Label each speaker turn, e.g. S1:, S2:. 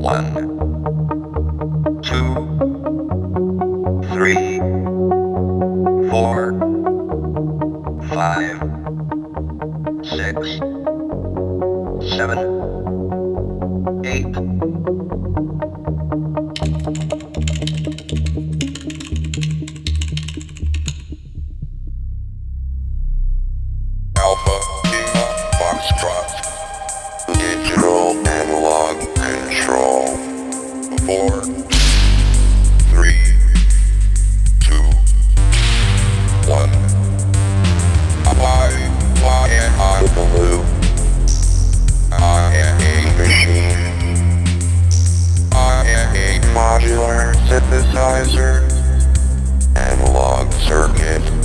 S1: 1, 2, 3, 4, 5, 6, 7, 8.
S2: Alpha, Lima, Foxtrot. Digital analog control. 4, 3, 2, 1. Why am I blue? I am a machine. I am a modular synthesizer. Analog circuit.